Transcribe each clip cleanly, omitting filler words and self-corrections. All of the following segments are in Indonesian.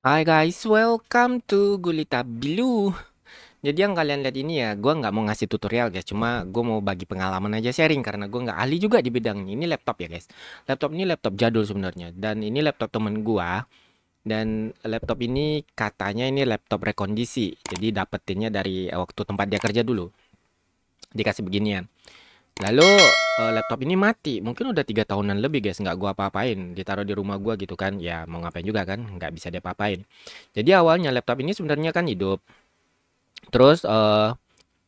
Hai guys, welcome to Gulita Bilu. Jadi yang kalian lihat ini ya, gue nggak mau ngasih tutorial guys, cuma gue mau bagi pengalaman aja sharing karena gue nggak ahli juga di bidang ini. Ini laptop ya guys. Laptop ini laptop jadul sebenarnya, dan ini laptop temen gue. Dan laptop ini katanya ini laptop rekondisi, jadi dapetinnya dari waktu tempat dia kerja dulu. Dikasih beginian. Lalu laptop ini mati, mungkin udah 3 tahunan lebih guys, nggak gua apa-apain, ditaruh di rumah gua gitu kan, ya mau ngapain juga kan, nggak bisa diapa-apain. Jadi awalnya laptop ini sebenarnya kan hidup, terus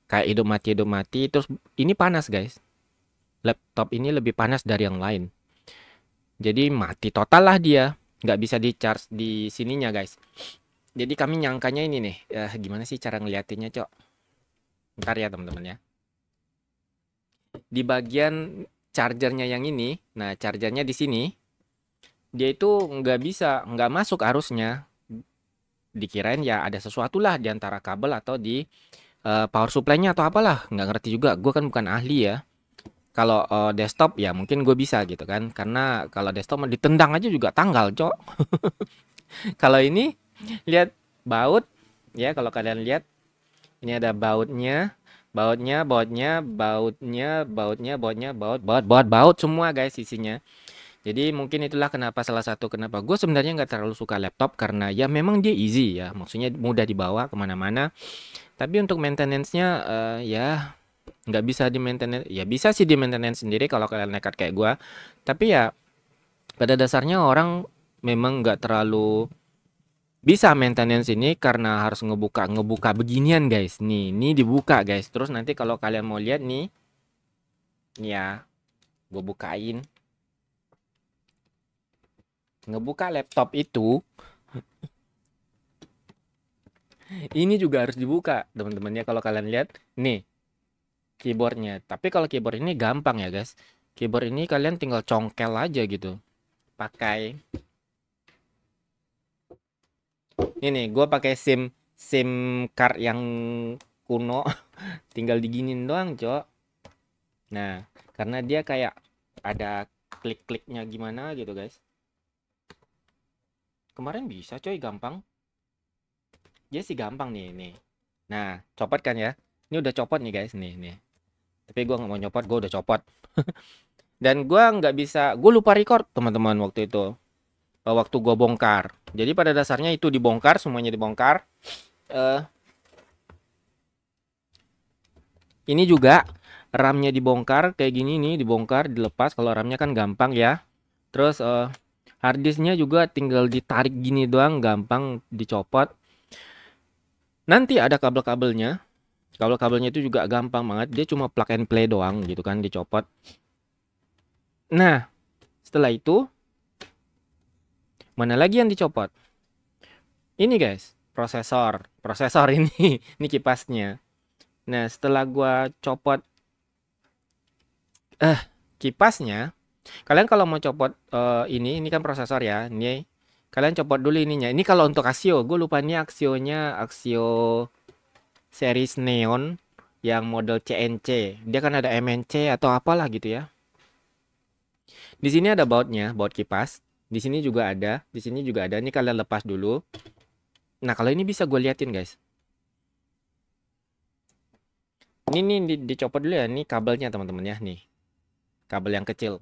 kayak hidup mati, terus ini panas guys. Laptop ini lebih panas dari yang lain, jadi mati total lah dia, nggak bisa di charge di sininya guys. Jadi kami nyangkanya ini nih, gimana sih cara ngeliatinnya cok? Ntar ya teman-teman ya. Di bagian chargernya yang ini, nah chargernya di sini. Dia itu nggak masuk arusnya. Dikirain ya ada sesuatu lah di antara kabel atau di power supply-nya atau apalah, nggak ngerti juga. Gue kan bukan ahli ya. Kalau desktop ya mungkin gue bisa gitu kan, karena kalau desktop mah ditendang aja juga tanggal, cok. Kalau ini lihat baut ya, kalau kalian lihat ini ada bautnya, baut semua guys isinya. Jadi mungkin itulah kenapa salah satu kenapa gue sebenarnya nggak terlalu suka laptop, karena ya memang dia easy ya, maksudnya mudah dibawa kemana-mana. Tapi untuk maintenance-nya ya nggak bisa di maintenance, ya bisa sih di maintenance sendiri kalau kalian nekat kayak gue. Tapi ya pada dasarnya orang memang nggak terlalu bisa maintenance ini karena harus ngebuka ngebuka beginian guys. Nih dibuka guys. Terus nanti kalau kalian mau lihat nih, ya gue bukain. Ngebuka laptop itu ini juga harus dibuka, teman-teman ya. Kalau kalian lihat, nih keyboardnya. Tapi kalau keyboard ini gampang ya, guys. Keyboard ini kalian tinggal congkel aja gitu. Pakai ini, gue pakai SIM SIM card yang kuno. Tinggal diginin doang, Cok. Nah, karena dia kayak ada klik-kliknya gimana gitu, guys. Kemarin bisa, coy, gampang. Dia sih gampang nih. Nah, copot kan ya. Ini udah copot nih, guys. Nih. Tapi gue nggak mau nyopot, gue udah copot. Dan gue nggak bisa, gue lupa record teman-teman waktu itu. Waktu gue bongkar. Jadi pada dasarnya itu dibongkar, semuanya dibongkar. Eh, ini juga RAM-nya dibongkar kayak gini nih, dibongkar, dilepas. Kalau RAM-nya kan gampang ya. Terus hard disknya juga tinggal ditarik gini doang, gampang dicopot. Nanti ada kabel-kabelnya. Kabel-kabelnya itu juga gampang banget. Dia cuma plug and play doang gitu kan, dicopot. Nah, setelah itu mana lagi yang dicopot? Ini guys, prosesor ini, ini kipasnya. Nah, setelah gua copot eh kipasnya, kalian kalau mau copot ini kan prosesor ya. Ini kalian copot dulu ininya. Ini kalau untuk Axio, gue lupa nih Axionya, Axio series Neon yang model CNC. Dia kan ada MNC atau apalah gitu ya. Di sini ada bautnya, baut kipas. Di sini juga ada, di sini juga ada. Ini kalian lepas dulu. Nah, kalau ini bisa gue liatin, guys. Ini nih dicopot dulu ya. Ini kabelnya teman-teman ya, nih. Kabel yang kecil.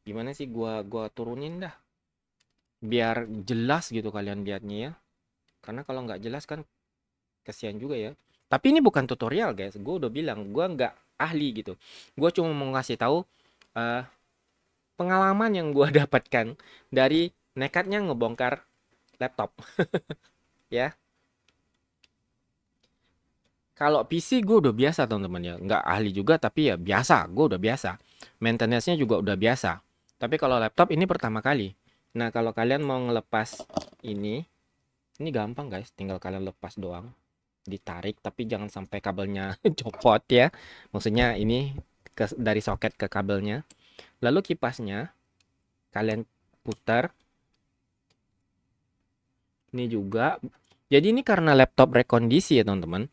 Gimana sih gua turunin dah. Biar jelas gitu kalian lihatnya ya. Karena kalau nggak jelas kan kasihan juga ya. Tapi ini bukan tutorial, guys. Gue udah bilang gue nggak ahli gitu. Gue cuma mau ngasih tahu eh, pengalaman yang gue dapatkan dari nekatnya ngebongkar laptop ya. Kalau PC gue udah biasa teman-teman ya, nggak ahli juga tapi ya biasa, gue udah biasa. Maintenance-nya juga udah biasa. Tapi kalau laptop ini pertama kali. Nah kalau kalian mau ngelepas ini gampang guys, tinggal kalian lepas doang, ditarik tapi jangan sampai kabelnya copot ya. Maksudnya ini dari soket ke kabelnya. Lalu kipasnya kalian putar. Ini juga. Jadi ini karena laptop rekondisi ya teman-teman.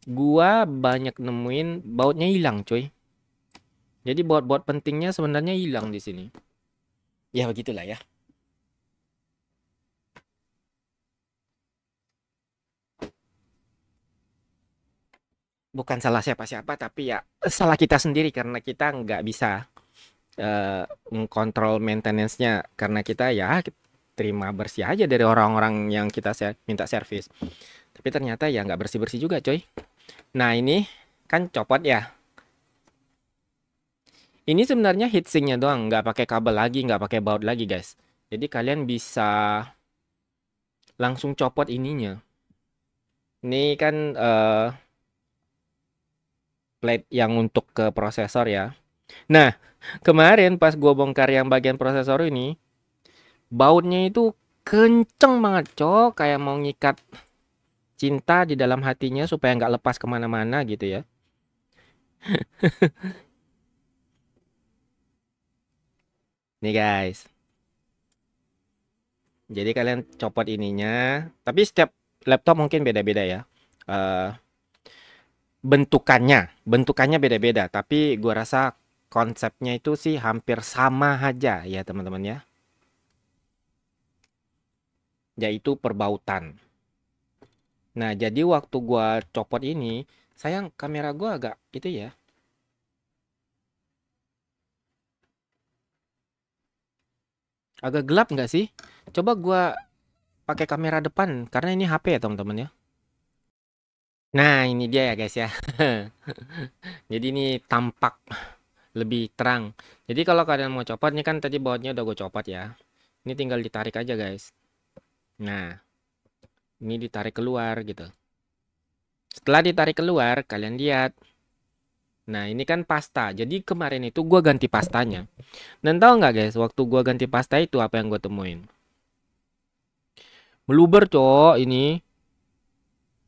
Gua banyak nemuin bautnya hilang, coy. Jadi baut-baut pentingnya sebenarnya hilang di sini. Ya begitulah ya. bukan salah siapa-siapa, tapi ya salah kita sendiri karena kita nggak bisa mengkontrol maintenance-nya karena kita ya terima bersih aja dari orang-orang yang kita minta servis. Tapi ternyata ya nggak bersih-bersih juga, coy. Nah, ini kan copot ya. Ini sebenarnya heatsinknya doang, nggak pakai kabel lagi, nggak pakai baut lagi, guys. Jadi kalian bisa langsung copot ininya. Ini kan plate yang untuk ke prosesor ya. Nah, kemarin pas gua bongkar yang bagian prosesor ini, bautnya itu kenceng banget, cok. Kayak mau ngikat cinta di dalam hatinya supaya nggak lepas kemana-mana gitu ya. Nih guys, jadi kalian copot ininya. Tapi setiap laptop mungkin beda-beda ya. Eh bentukannya beda-beda. Tapi gua rasa konsepnya itu sih hampir sama aja ya teman-teman ya. Yaitu perbautan. Nah, jadi waktu gua copot ini, sayang kamera gua agak itu ya. Agak gelap nggak sih? Coba gua pakai kamera depan karena ini HP ya teman-teman ya. Nah, ini dia ya guys ya. Jadi ini tampak lebih terang. Jadi kalau kalian mau copot, ini kan tadi bautnya udah gue copot ya. Ini tinggal ditarik aja guys. Nah, ini ditarik keluar gitu. Setelah ditarik keluar, kalian lihat. Nah, ini kan pasta. Jadi kemarin itu gue ganti pastanya. Dan tahu nggak guys, waktu gue ganti pasta itu apa yang gue temuin? Meluber cowok ini.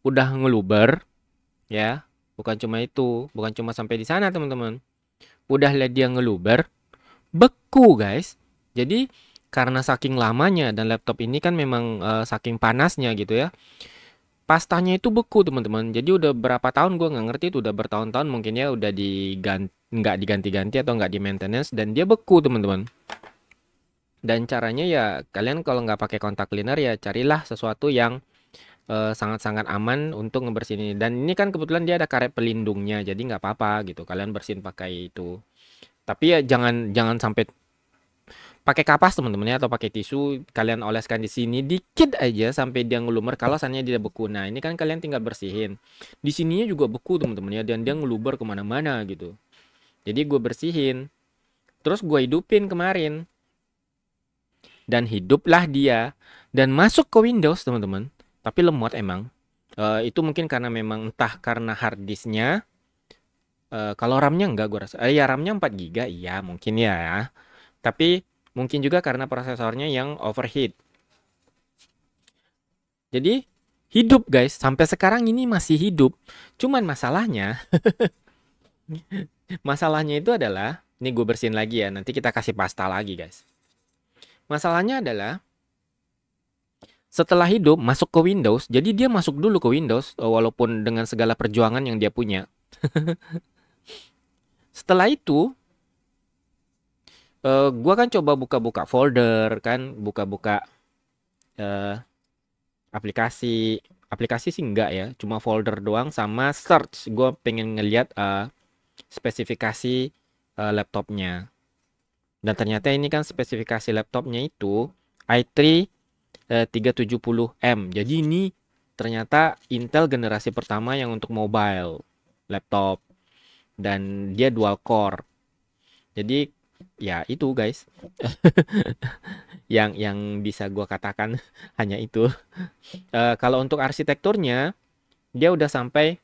Udah ngeluber ya. Bukan cuma itu. Bukan cuma sampai di sana teman-teman. Udah lihat dia ngeluber. Beku guys. Jadi karena saking lamanya dan laptop ini kan memang saking panasnya gitu ya. Pastanya itu beku teman-teman. Jadi udah berapa tahun gue nggak ngerti itu udah bertahun-tahun mungkin ya udah nggak diganti-ganti atau nggak di maintenance dan dia beku teman-teman. Dan caranya ya kalian kalau nggak pakai kontak cleaner ya carilah sesuatu yang sangat-sangat aman untuk ngebersihin ini. Dan ini kan kebetulan dia ada karet pelindungnya jadi nggak apa-apa gitu. Kalian bersihin pakai itu. Tapi ya jangan jangan sampai pakai kapas teman-teman ya atau pakai tisu kalian oleskan di sini dikit aja sampai dia ngelumer kalau asalnya dia beku. Nah ini kan kalian tinggal bersihin di sininya juga beku teman-teman ya dan dia ngeluber kemana-mana gitu. Jadi gue bersihin terus gue hidupin kemarin dan hiduplah dia dan masuk ke Windows teman-teman. Tapi lemot emang. Itu mungkin karena memang entah karena hard disknya. Kalau RAM-nya enggak gue rasa. Ya RAM-nya 4 GB iya mungkin ya. Tapi mungkin juga karena prosesornya yang overheat. Jadi hidup guys, sampai sekarang ini masih hidup. Cuman masalahnya itu adalah, ini gue bersihin lagi ya, nanti kita kasih pasta lagi guys. Masalahnya adalah, setelah hidup masuk ke Windows, jadi dia masuk dulu ke Windows, walaupun dengan segala perjuangan yang dia punya. Setelah itu, gue kan coba buka-buka folder, kan, buka-buka aplikasi aplikasi sih enggak ya cuma folder doang sama search gue pengen ngeliat spesifikasi laptopnya dan ternyata ini kan spesifikasi laptopnya itu i3 370M jadi ini ternyata Intel generasi pertama yang untuk mobile laptop dan dia dual core jadi ya itu guys yang bisa gue katakan hanya itu. Kalau untuk arsitekturnya dia udah sampai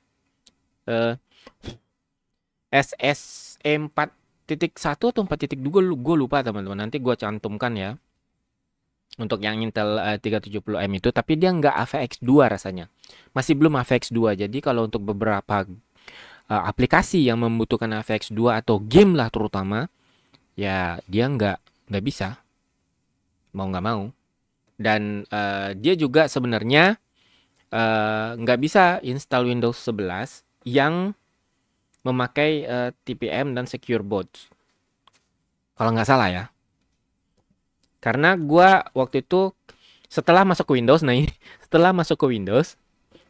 uh, SSE 4.1 atau 4.2 gue lupa teman-teman. Nanti gue cantumkan ya. Untuk yang Intel 370M itu tapi dia nggak AVX 2 rasanya. Masih belum AVX 2. Jadi kalau untuk beberapa aplikasi yang membutuhkan AVX 2 atau game lah terutama ya dia nggak bisa. Mau nggak mau. Dan dia juga sebenarnya nggak bisa install Windows 11 yang memakai TPM dan Secure Boot. Kalau nggak salah ya. Karena gue waktu itu setelah masuk ke Windows, nah ini setelah masuk ke Windows,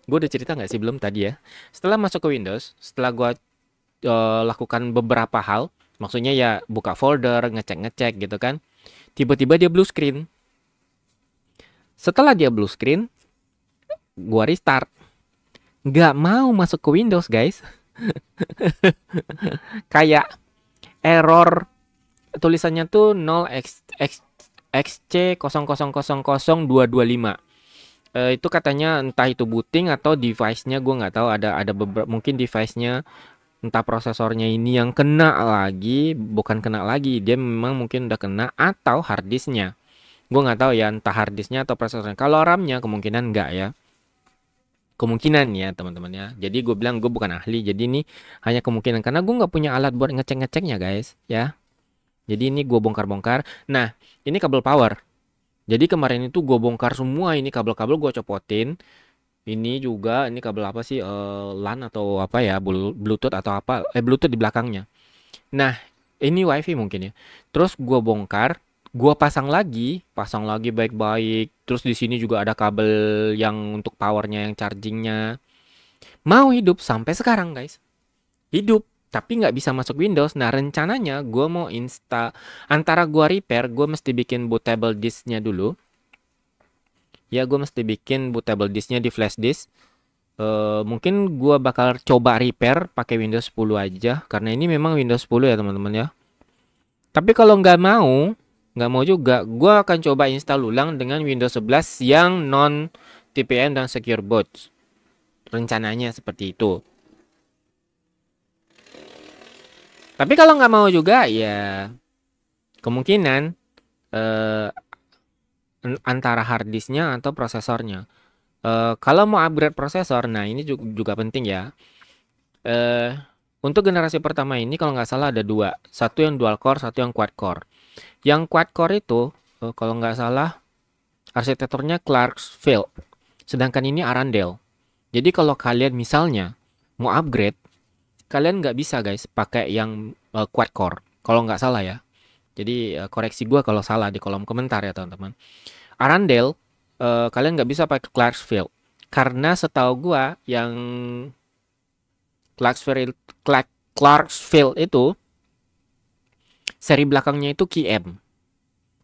Gue udah cerita nggak sih belum tadi ya? Setelah masuk ke Windows, setelah gue lakukan beberapa hal, maksudnya ya buka folder, ngecek-ngecek gitu kan. Tiba-tiba dia blue screen. Setelah dia blue screen, gue restart. Nggak mau masuk ke Windows, guys. Kayak error tulisannya tuh 0xc00000225. Itu katanya entah itu booting atau device-nya, gue nggak tahu, ada beberapa, mungkin device-nya entah prosesornya ini yang kena lagi, bukan kena lagi, dia memang mungkin udah kena, atau hard disknya. Gue nggak tahu ya, entah hard disknya atau prosesornya. Kalau RAM-nya kemungkinan nggak ya. Kemungkinan ya teman-teman ya. Jadi gue bilang gue bukan ahli. Jadi ini hanya kemungkinan karena gue nggak punya alat buat ngecek-ngeceknya guys ya. Jadi ini gue bongkar-bongkar. Nah ini kabel power. Jadi kemarin itu gue bongkar semua ini kabel-kabel, gue copotin. Ini juga ini kabel apa sih? LAN atau apa ya? Bluetooth atau apa? Bluetooth di belakangnya. Nah ini WiFi mungkin ya. Terus gue bongkar, gue pasang lagi baik-baik. Terus di sini juga ada kabel yang untuk powernya, yang chargingnya. Mau hidup sampai sekarang guys. Hidup tapi nggak bisa masuk Windows. Nah rencananya gue mau antara gue repair, gue mesti bikin bootable disknya dulu. Ya gue mesti bikin bootable disknya di flash disk. Mungkin gue bakal coba repair pakai Windows 10 aja karena ini memang Windows 10 ya teman-teman ya. Tapi kalau nggak mau juga, gue akan coba install ulang dengan Windows 11 yang non TPM dan secure boot. Rencananya seperti itu. Tapi kalau nggak mau juga ya kemungkinan eh, antara hard disknya atau prosesornya. Kalau mau upgrade prosesor, nah ini juga penting ya. Eh, untuk generasi pertama ini kalau nggak salah ada dua, satu yang dual core, satu yang quad core. Yang quad core itu kalau nggak salah arsitekturnya Clarksville, sedangkan ini Arundel. Jadi kalau kalian misalnya mau upgrade, kalian nggak bisa guys pakai yang quad core. Kalau nggak salah ya. Jadi koreksi gue kalau salah di kolom komentar ya teman-teman. Arundel kalian nggak bisa pakai Clarksville karena setahu gue yang Clarksville Clarksville itu seri belakangnya itu QM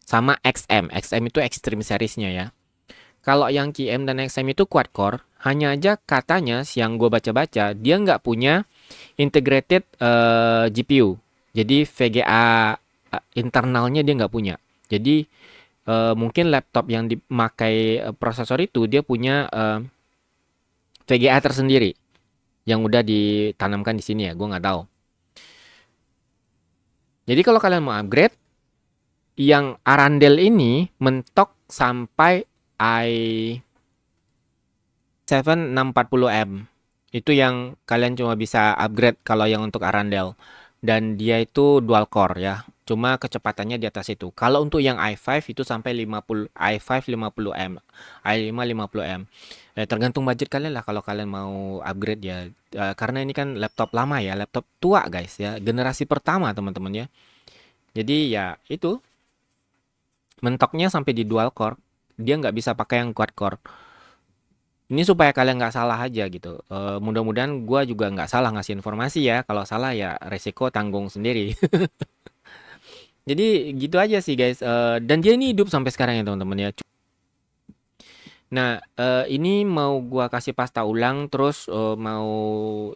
sama XM. XM itu Extreme seriesnya ya. Kalau yang QM dan XM itu quad core, hanya aja katanya yang gue baca-baca dia nggak punya integrated GPU. Jadi VGA internalnya dia nggak punya. Jadi mungkin laptop yang dipakai prosesor itu dia punya VGA tersendiri yang udah ditanamkan di sini ya, gue nggak tahu. Jadi kalau kalian mau upgrade, yang Arundel ini mentok sampai i7-640M. Itu yang kalian cuma bisa upgrade kalau yang untuk Arundel. Dan dia itu dual core ya. Cuma kecepatannya di atas itu. Kalau untuk yang i5 itu sampai 50 i5 50M, i5 50M. Tergantung budget kalian lah kalau kalian mau upgrade ya. Karena ini kan laptop lama ya, laptop tua guys ya, generasi pertama teman-teman ya. Jadi ya itu mentoknya sampai di dual core. Dia nggak bisa pakai yang quad core. Ini supaya kalian nggak salah aja gitu. Mudah-mudahan gue juga nggak salah ngasih informasi ya. Kalau salah ya resiko tanggung sendiri. Jadi gitu aja sih guys. Dan dia ini hidup sampai sekarang ya teman-teman ya. Nah ini mau gue kasih pasta ulang terus mau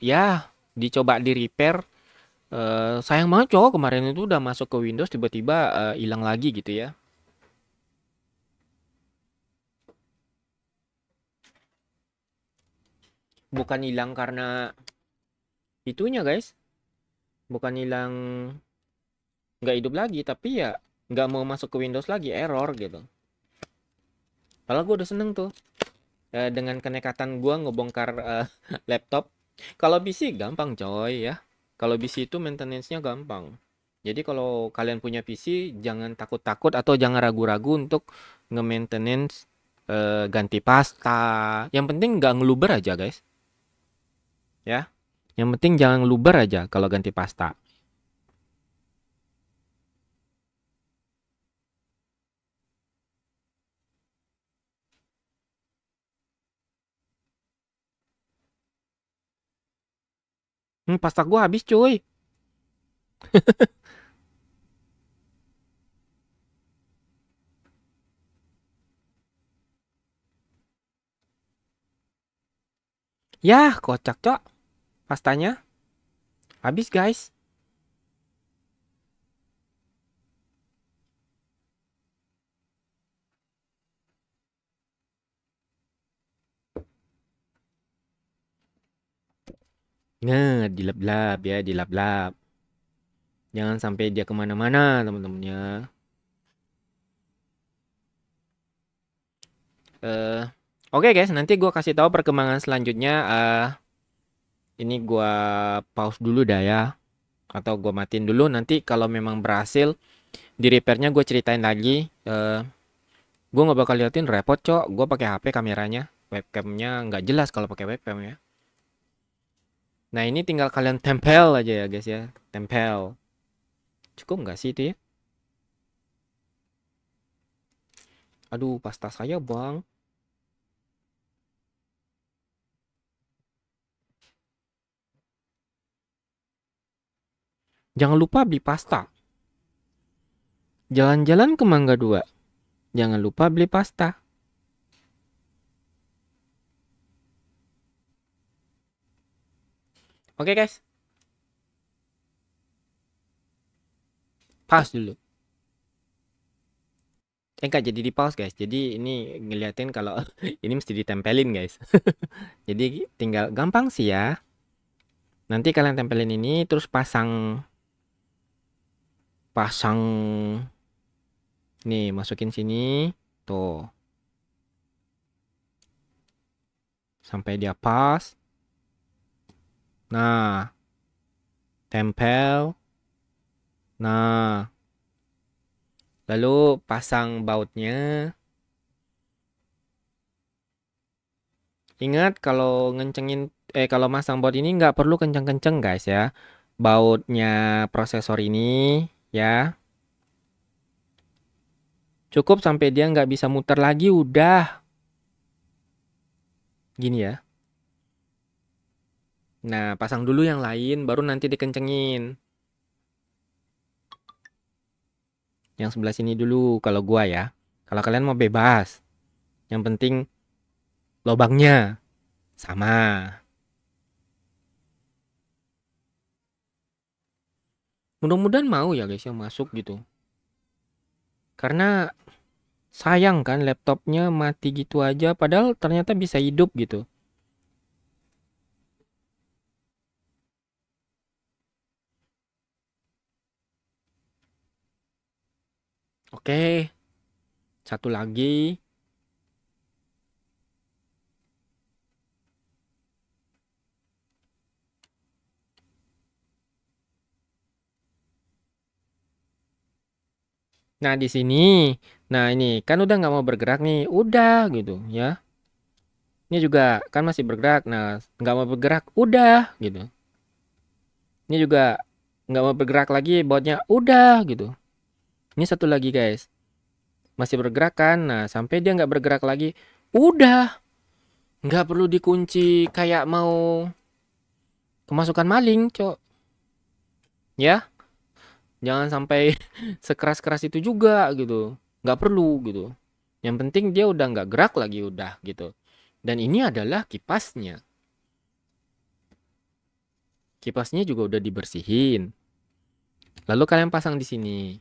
ya dicoba di repair. Sayang banget cowok kemarin itu udah masuk ke Windows tiba-tiba hilang lagi gitu ya. Bukan hilang karena itunya guys. Bukan hilang nggak hidup lagi tapi ya nggak mau masuk ke Windows lagi, error gitu. Kalau gue udah seneng tuh dengan kenekatan gue ngebongkar laptop. Kalau PC gampang coy ya. Kalau PC itu maintenance-nya gampang. Jadi kalau kalian punya PC jangan takut-takut atau jangan ragu-ragu untuk nge-maintenance ganti pasta. Yang penting nggak ngeluber aja guys ya. Yang penting jangan ngeluber aja kalau ganti pasta. Pasta gua habis cuy. Yah, kocak cok. Pastanya habis guys. Nah, dilap-lap ya, dilap-lap. Jangan sampai dia kemana-mana teman-temannya. eh Oke guys, nanti gua kasih tahu perkembangan selanjutnya. Ini gua pause dulu dah ya. Atau gua matiin dulu. Nanti kalau memang berhasil di repairnya gue ceritain lagi. Gue nggak bakal liatin repot cok. Gue pakai HP kameranya, webcamnya nggak jelas kalau pakai webcam ya. Nah ini tinggal kalian tempel aja ya guys ya, tempel. Cukup nggak sih itu ya? Aduh pasta saya bang. Jangan lupa beli pasta. Jalan-jalan ke Mangga 2. Jangan lupa beli pasta. Oke guys, pause dulu. Enggak jadi di pause guys. Jadi ini ngeliatin kalau ini mesti ditempelin guys. Jadi tinggal gampang sih ya. Nanti kalian tempelin ini terus pasang pasang nih, masukin sini tuh sampai dia pas. Nah, tempel. Nah, lalu pasang bautnya. Ingat kalau ngencengin kalau masang baut ini nggak perlu kenceng-kenceng guys ya. Bautnya prosesor ini ya. Cukup sampai dia nggak bisa muter lagi udah. Gini ya. Nah, pasang dulu yang lain baru nanti dikencengin. Yang sebelah sini dulu kalau gua ya. Kalau kalian mau bebas. Yang penting lubangnya sama. Mudah-mudahan mau ya guys yang masuk gitu. Karena sayang kan laptopnya mati gitu aja padahal ternyata bisa hidup gitu. Oke, satu lagi. Nah, di sini. Nah, ini kan udah nggak mau bergerak nih. Udah gitu ya. Ini juga kan masih bergerak. Nah, nggak mau bergerak. Udah gitu. Ini juga nggak mau bergerak lagi. Bautnya udah gitu. Ini satu lagi guys. Masih bergerak kan. Nah, sampai dia nggak bergerak lagi. Udah. Nggak perlu dikunci kayak mau kemasukan maling, cok. Ya, jangan sampai sekeras-keras itu juga gitu. Nggak perlu gitu. Yang penting dia udah nggak gerak lagi udah gitu. Dan ini adalah kipasnya. Kipasnya juga udah dibersihin. Lalu kalian pasang di sini.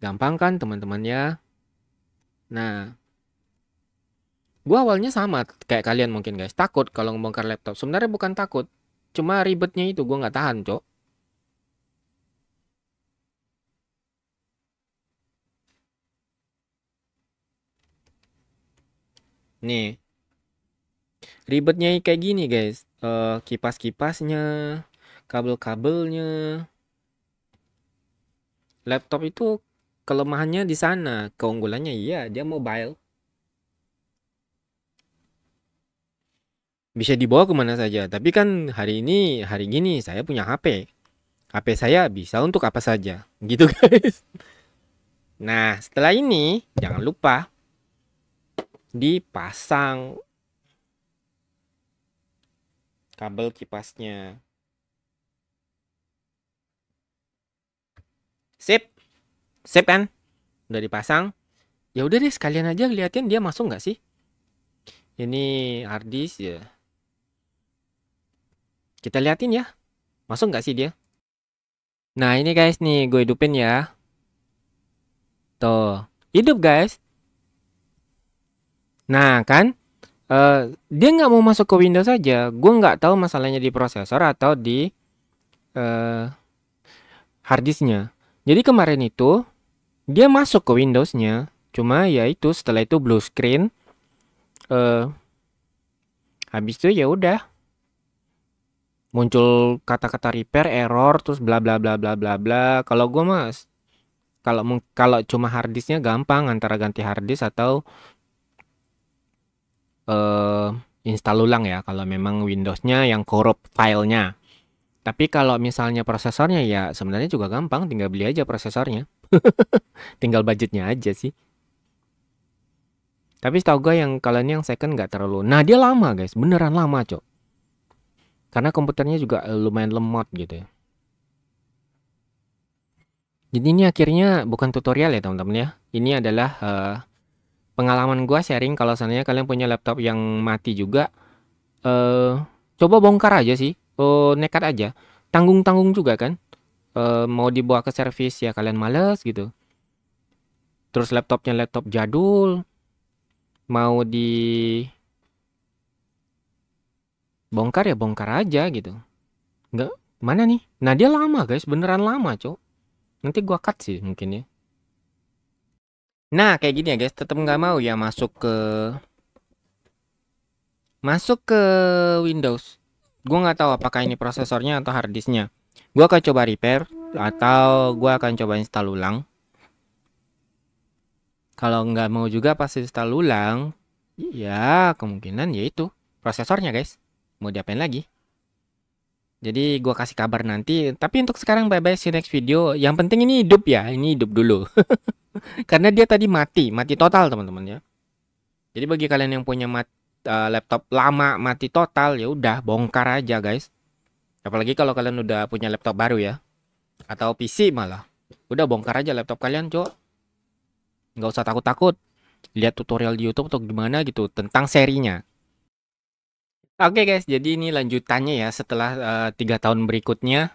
Gampang kan teman-temannya? Nah, gua awalnya sama kayak kalian mungkin guys. Takut kalau ngebongkar laptop. Sebenarnya bukan takut. Cuma ribetnya itu gua nggak tahan, cok. Nih, ribetnya kayak gini guys. Kipas-kipasnya, kabel-kabelnya. Laptop itu kelemahannya di sana. Keunggulannya iya, dia mobile. Bisa dibawa kemana saja. Tapi kan hari gini saya punya HP. HP saya bisa untuk apa saja. Gitu guys. Nah, setelah ini jangan lupa dipasang kabel kipasnya. Sip, sip kan? Udah dipasang. Ya udah deh sekalian aja liatin dia masuk nggak sih? Ini hard disk ya. Kita liatin ya, masuk nggak sih dia? Nah ini guys nih, gue hidupin ya. Tuh, hidup guys. Nah kan, dia nggak mau masuk ke Windows aja. Gue nggak tahu masalahnya di prosesor atau di eh, harddisknya. Jadi kemarin itu dia masuk ke Windowsnya, cuma ya itu setelah itu blue screen. eh Habis itu ya udah muncul kata-kata repair error terus bla bla bla bla bla bla. Kalau gue mas, kalau cuma harddisknya gampang antara ganti harddisk atau eh install ulang ya kalau memang Windowsnya yang korup filenya. Tapi kalau misalnya prosesornya ya sebenarnya juga gampang, tinggal beli aja prosesornya. Tinggal budgetnya aja sih. Tapi setahu gue yang kalau ini yang second nggak terlalu. Nah dia lama guys, beneran lama cok. Karena komputernya juga lumayan lemot gitu ya. Jadi ini akhirnya bukan tutorial ya teman-teman ya. Ini adalah pengalaman gue sharing kalau seandainya kalian punya laptop yang mati juga. Coba bongkar aja sih. Nekat aja. Tanggung-tanggung juga kan. Mau dibawa ke servis ya kalian males gitu. Terus laptopnya laptop jadul. Mau dibongkar ya bongkar aja gitu. Nggak, mana nih? Nah dia lama guys, beneran lama cok. Nanti gua cut sih mungkin ya. Nah kayak gini ya guys, tetap nggak mau ya masuk ke Windows. Gua nggak tahu apakah ini prosesornya atau harddisknya. Gua akan coba repair atau gua akan coba install ulang. Kalau nggak mau juga pas install ulang, ya kemungkinan yaitu prosesornya guys. Mau diapain lagi? Jadi gua kasih kabar nanti. Tapi untuk sekarang bye bye, see you next video. Yang penting ini hidup ya, ini hidup dulu. Karena dia tadi mati total teman-teman ya. Jadi bagi kalian yang punya laptop lama mati total ya udah bongkar aja guys. Apalagi kalau kalian udah punya laptop baru ya, atau PC malah. Udah bongkar aja laptop kalian, cok. Nggak usah takut-takut. Lihat tutorial di YouTube atau gimana gitu tentang serinya. Oke guys, jadi ini lanjutannya ya setelah 3 tahun berikutnya.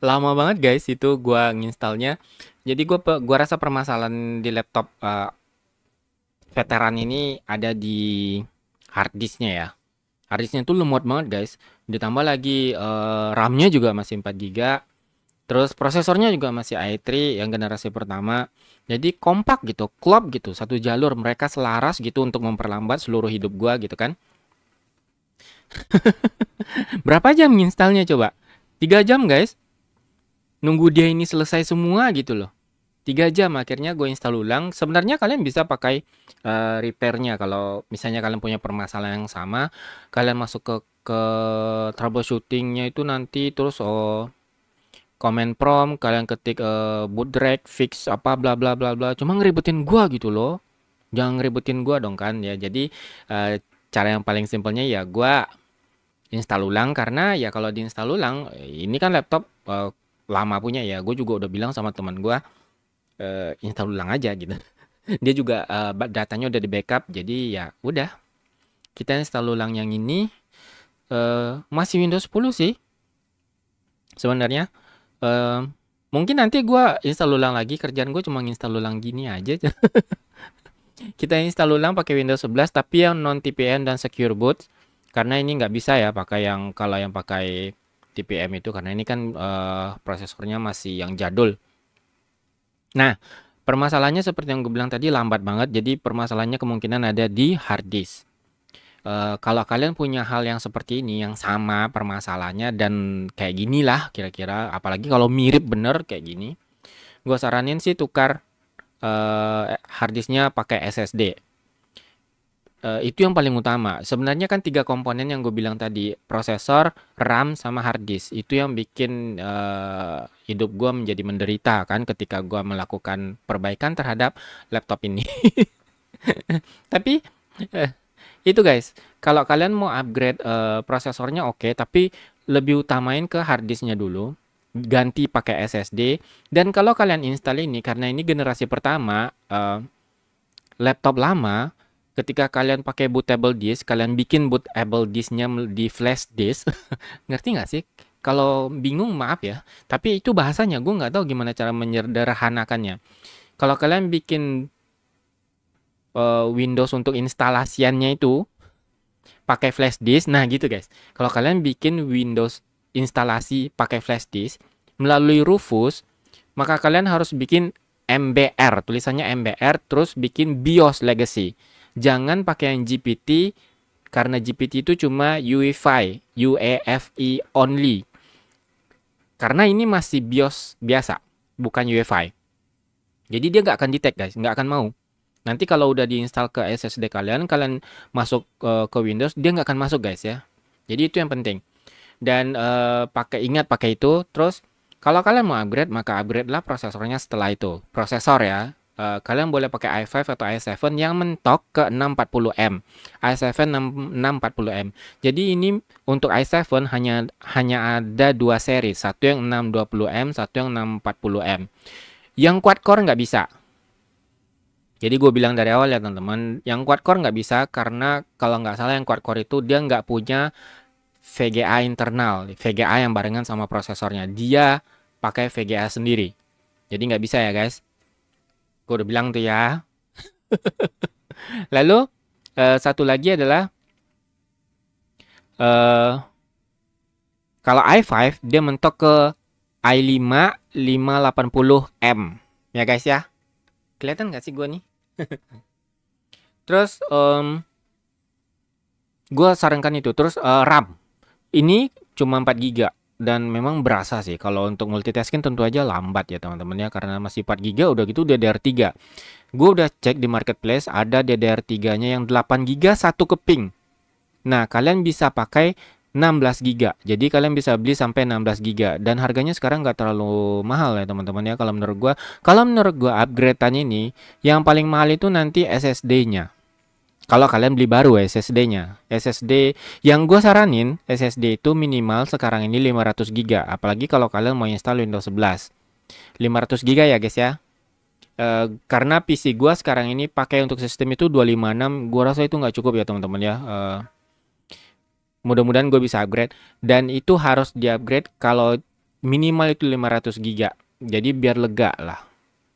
Lama banget guys itu gua nginstalnya. Jadi gua rasa permasalahan di laptop veteran ini ada di harddisknya ya. Harddisknya tuh lemot banget guys. Ditambah lagi RAM-nya juga masih 4 GB. Terus prosesornya juga masih i3 yang generasi pertama. Jadi kompak gitu, klop gitu, satu jalur. Mereka selaras gitu untuk memperlambat seluruh hidup gua gitu kan. Berapa jam installnya coba? 3 jam guys. Nunggu dia ini selesai semua gitu loh. 3 jam akhirnya gue install ulang. Sebenarnya kalian bisa pakai repairnya kalau misalnya kalian punya permasalahan yang sama. Kalian masuk ke troubleshootingnya itu nanti terus command prompt kalian ketik boot drag fix apa bla bla bla bla. Cuma ngeribetin gua gitu loh. Jangan ngeribetin gua dong kan ya. Jadi cara yang paling simpelnya ya gua install ulang karena ya kalau diinstal ulang ini kan laptop lama punya ya. Gue juga udah bilang sama teman gua install ulang aja gitu. Dia juga datanya udah di backup jadi ya udah kita install ulang yang ini masih Windows 10 sih sebenarnya. Mungkin nanti gue install ulang lagi, kerjaan gue cuma install ulang gini aja. Kita install ulang pakai Windows 11 tapi yang non TPM dan secure boot karena ini nggak bisa ya pakai yang kalau yang pakai TPM itu karena ini kan prosesornya masih yang jadul. Nah, permasalahannya seperti yang gue bilang tadi lambat banget. Jadi permasalahannya kemungkinan ada di hard disk. Kalau kalian punya hal yang seperti ini, yang sama permasalahannya dan kayak gini lah kira-kira. Apalagi kalau mirip bener kayak gini. Gue saranin sih tukar hard disknya pakai SSD. Itu yang paling utama. Sebenarnya kan 3 komponen yang gue bilang tadi, prosesor, RAM, sama hard disk. Itu yang bikin hidup gue menjadi menderita kan ketika gue melakukan perbaikan terhadap laptop ini. Tapi itu guys, kalau kalian mau upgrade prosesornya oke, tapi lebih utamain ke hard disknya dulu. ganti pakai SSD. Dan kalau kalian install ini, karena ini generasi pertama laptop lama, ketika kalian pakai bootable disk, kalian bikin bootable disknya di flash disk. Ngerti nggak sih? Kalau bingung maaf ya, tapi itu bahasanya gue nggak tahu gimana cara menyederhanakannya. Kalau kalian bikin Windows untuk instalasiannya itu pakai flash disk, nah gitu guys. Kalau kalian bikin Windows instalasi pakai flash disk melalui Rufus, maka kalian harus bikin MBR, tulisannya MBR, terus bikin BIOS Legacy. Jangan pakai yang GPT, karena GPT itu cuma UEFI only. Karena ini masih BIOS biasa, bukan UEFI. Jadi dia nggak akan detect guys, nggak akan mau. Nanti kalau udah diinstal ke SSD kalian masuk ke Windows, dia nggak akan masuk guys ya. Jadi itu yang penting. Dan ingat pakai itu. Terus kalau kalian mau upgrade, maka upgrade lah prosesornya setelah itu. Prosesor ya. Kalian boleh pakai i5 atau i7 yang mentok ke 640M. i7 640M. Jadi ini untuk i7 hanya ada dua seri, satu yang 620M, satu yang 640M. Yang quad core nggak bisa. Jadi gue bilang dari awal ya teman-teman, yang quad core nggak bisa karena kalau nggak salah yang quad core itu dia nggak punya VGA internal, VGA yang barengan sama prosesornya. Dia pakai VGA sendiri. Jadi nggak bisa ya guys. Gue udah bilang tuh ya. Lalu satu lagi adalah kalau i5 dia mentok ke i5 580M ya guys ya. Kelihatan nggak sih gue nih? Terus gue sarankan itu. Terus RAM ini cuma 4 GB dan memang berasa sih kalau untuk multitasking tentu aja lambat ya teman-teman ya, karena masih 4 GB udah gitu DDR3. Gue udah cek di marketplace ada DDR3-nya yang 8 GB satu keping. Nah, kalian bisa pakai 16 GB. Jadi kalian bisa beli sampai 16 GB dan harganya sekarang nggak terlalu mahal ya teman-teman ya kalau menurut gua. Kalau menurut gua upgrade-an ini yang paling mahal itu nanti SSD-nya. Kalau kalian beli baru SSD-nya. SSD yang gua saranin SSD itu minimal sekarang ini 500 GB, apalagi kalau kalian mau install Windows 11. 500 GB ya guys ya. Karena PC gua sekarang ini pakai untuk sistem itu 256, gua rasa itu nggak cukup ya teman-teman ya. Mudah-mudahan gue bisa upgrade, dan itu harus di-upgrade kalau minimal itu 500 GB. Jadi biar lega lah.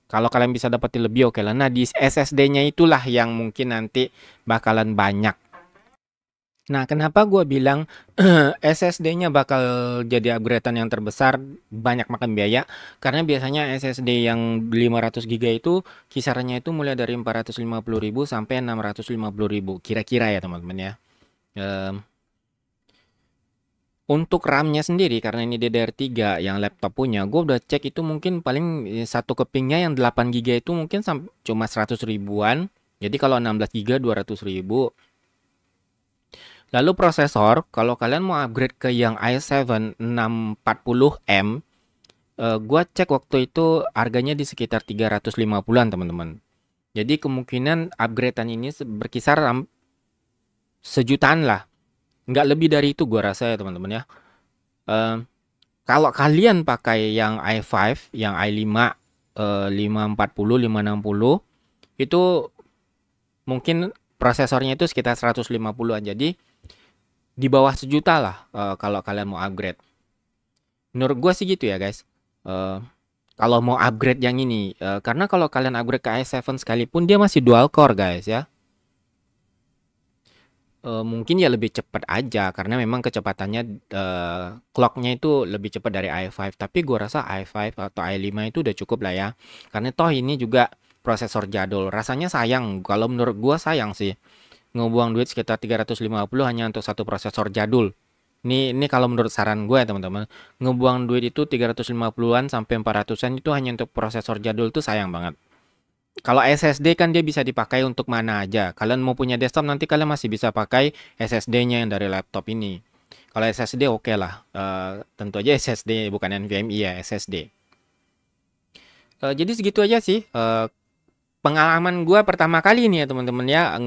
Kalau kalian bisa dapetin lebih oke lah. Nah, di SSD-nya itulah yang mungkin nanti bakalan banyak. Nah, kenapa gue bilang SSD-nya bakal jadi upgradean yang terbesar, banyak makan biaya? Karena biasanya SSD yang 500 GB itu kisarannya itu mulai dari 450.000 sampai 650.000 kira-kira ya teman-teman ya. Untuk RAM-nya sendiri, karena ini DDR3 yang laptop punya, gue udah cek itu mungkin paling satu kepingnya yang 8 GB itu mungkin cuma 100 ribuan. Jadi kalau 16 GB 200 ribu. Lalu prosesor, kalau kalian mau upgrade ke yang i7 640M, gue cek waktu itu harganya di sekitar 350-an teman-teman. Jadi kemungkinan upgradean ini berkisar sejutaan lah. Nggak lebih dari itu gue rasa ya teman-teman ya. Kalau kalian pakai yang i5, yang i5 540, 560 itu mungkin prosesornya itu sekitar 150-an. Jadi di bawah sejuta lah kalau kalian mau upgrade. Menurut gue sih gitu ya guys. Kalau mau upgrade yang ini, karena kalau kalian upgrade ke i7 sekalipun dia masih dual core guys ya. Mungkin ya lebih cepat aja karena memang kecepatannya clocknya itu lebih cepat dari i5, tapi gue rasa i5 atau i5 itu udah cukup lah ya, karena toh ini juga prosesor jadul. Rasanya sayang, kalau menurut gue sayang sih ngebuang duit sekitar 350 hanya untuk satu prosesor jadul. Ini kalau menurut saran gue ya teman-teman, ngebuang duit itu 350-an sampai 400-an itu hanya untuk prosesor jadul tuh sayang banget. Kalau SSD kan dia bisa dipakai untuk mana aja. Kalian mau punya desktop nanti kalian masih bisa pakai SSD-nya yang dari laptop ini. Kalau SSD oke lah. Tentu aja SSD bukan NVMe ya, SSD. Jadi segitu aja sih. Pengalaman gue pertama kali nih ya teman-teman ya.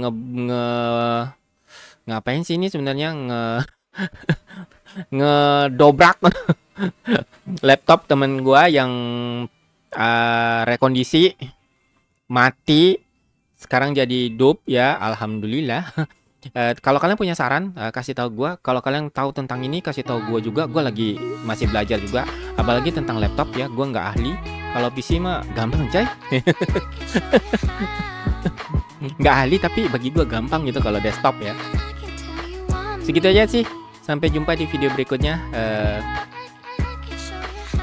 Ngapain sih ini sebenarnya ngedobrak laptop temen gua yang rekondisi mati, sekarang jadi dupe ya, alhamdulillah. Kalau kalian punya saran, kasih tahu gua. Kalau kalian tahu tentang ini, kasih tahu gua juga. Gua lagi masih belajar juga, apalagi tentang laptop ya. Gua nggak ahli. Kalau PC mah gampang, coy. Nggak ahli tapi bagi gua gampang gitu kalau desktop ya. Segitu aja sih. Sampai jumpa di video berikutnya.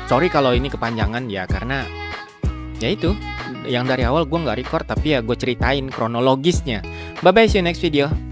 Sorry kalau ini kepanjangan ya, karena ya itu yang dari awal gue nggak record, tapi ya gue ceritain kronologisnya. Bye bye, see you next video.